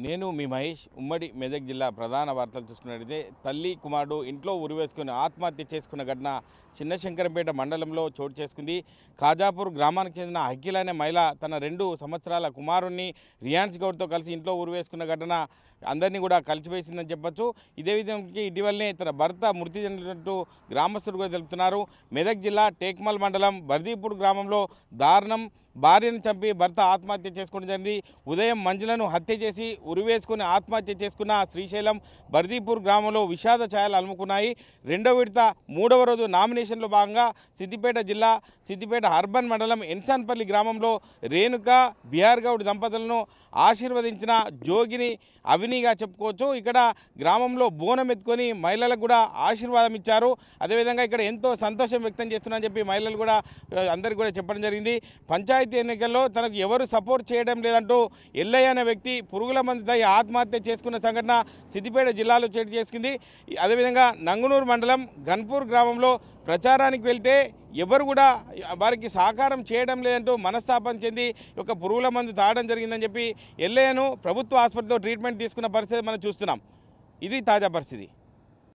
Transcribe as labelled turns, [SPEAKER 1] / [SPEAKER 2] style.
[SPEAKER 1] నేను మీ మహేష్ ఉమ్మడి మెదక్ జిల్లా ప్రధాన వార్తలు చూసుకున్నట్లయితే తల్లి కుమారుడు ఇంట్లో ఉరివేసుకుని ఆత్మహత్య చేసుకున్న ఘటన చిన్నశంకరంపేట మండలంలో చోటు చేసుకుంది. ఖాజాపూర్ గ్రామానికి చెందిన అఖిల్ అనే మహిళ తన 2 సంవత్సరాల కుమారుణ్ణి రియాన్స్ గౌడ్తో కలిసి ఇంట్లో ఉరివేసుకున్న ఘటన అందరినీ కూడా కలిసివేసిందని చెప్పొచ్చు. ఇదే విధంగా ఇటీవలనే తన భర్త మృతి చెందినట్టు గ్రామస్తులు కూడా తెలుపుతున్నారు. మెదక్ జిల్లా టేక్మల్ మండలం బర్దీపూర్ గ్రామంలో దారుణం. భార్యను చంపి భర్త ఆత్మహత్య చేసుకోవడం జరిగింది. ఉదయం మంజులను హత్య చేసి ఉరివేసుకుని ఆత్మహత్య చేసుకున్న శ్రీశైలం బర్దీపూర్ గ్రామంలో విషాద ఛాయలు అలుముకున్నాయి. 2వ విడత 3వ రోజు నామినేషన్లో భాగంగా సిద్దిపేట జిల్లా సిద్దిపేట అర్బన్ మండలం ఎన్సాన్పల్లి గ్రామంలో రేణుక బిహార్ గౌడ్ దంపతులను ఆశీర్వదించిన జోగిని అవినిగా చెప్పుకోవచ్చు. ఇక్కడ గ్రామంలో బోనం ఎత్తుకొని మహిళలకు కూడా ఆశీర్వాదం ఇచ్చారు. అదేవిధంగా ఇక్కడ ఎంతో సంతోషం వ్యక్తం చేస్తున్నారని చెప్పి మహిళలు కూడా అందరికీ కూడా చెప్పడం జరిగింది. పంచాయతీ ఎన్నికల్లో తనకు ఎవరు సపోర్ట్ చేయడం లేదంటూ ఎల్లయ్య అనే వ్యక్తి పురుగుల మందుతో ఆత్మహత్య చేసుకున్న సంఘటన సిద్దిపేట జిల్లాలో చోటు చేసుకుంది. అదేవిధంగా నంగునూరు మండలం గన్పూర్ గ్రామంలో ప్రచారానికి వెళ్తే ఎవరు కూడా వారికి సహకారం చేయడం లేదంటూ మనస్తాపం చెంది ఒక పురుగుల మందు తాగడం జరిగిందని చెప్పి ఎల్లయ్యను ప్రభుత్వ ఆసుపత్రిలో ట్రీట్మెంట్ తీసుకున్న పరిస్థితి మనం చూస్తున్నాం. ఇది తాజా పరిస్థితి.